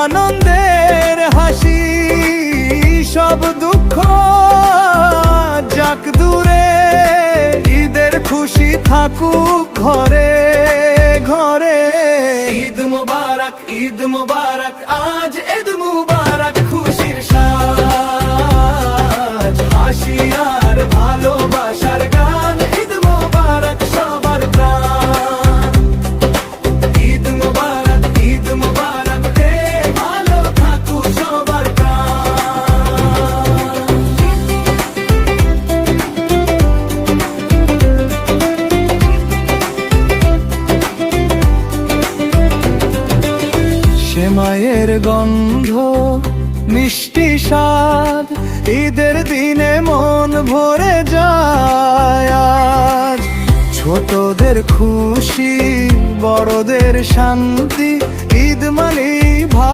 আনন্দের হাসি, সব দুঃখ যাক দূরে, ঈদের খুশি থাকুক ঘরে ঘরে। ঈদ মুবারক, ঈদ মুবারক, আজ ঈদ মুবারক, খুশির সাজ, হাসি আর ভালোবাসার গান, ঈদ মুবারক সবার প্রাণ। ঈদ মুবারক, ঈদ মুবারক, হে ভালো থাকুক সবার প্রাণ। সেমাইয়ের গন্ধ, মিষ্টি স্বাদ, ঈদের দিনে মন ভরে যায় আজ। ছোটদের খুশি, বড়দের শান্তি, ঈদ মানে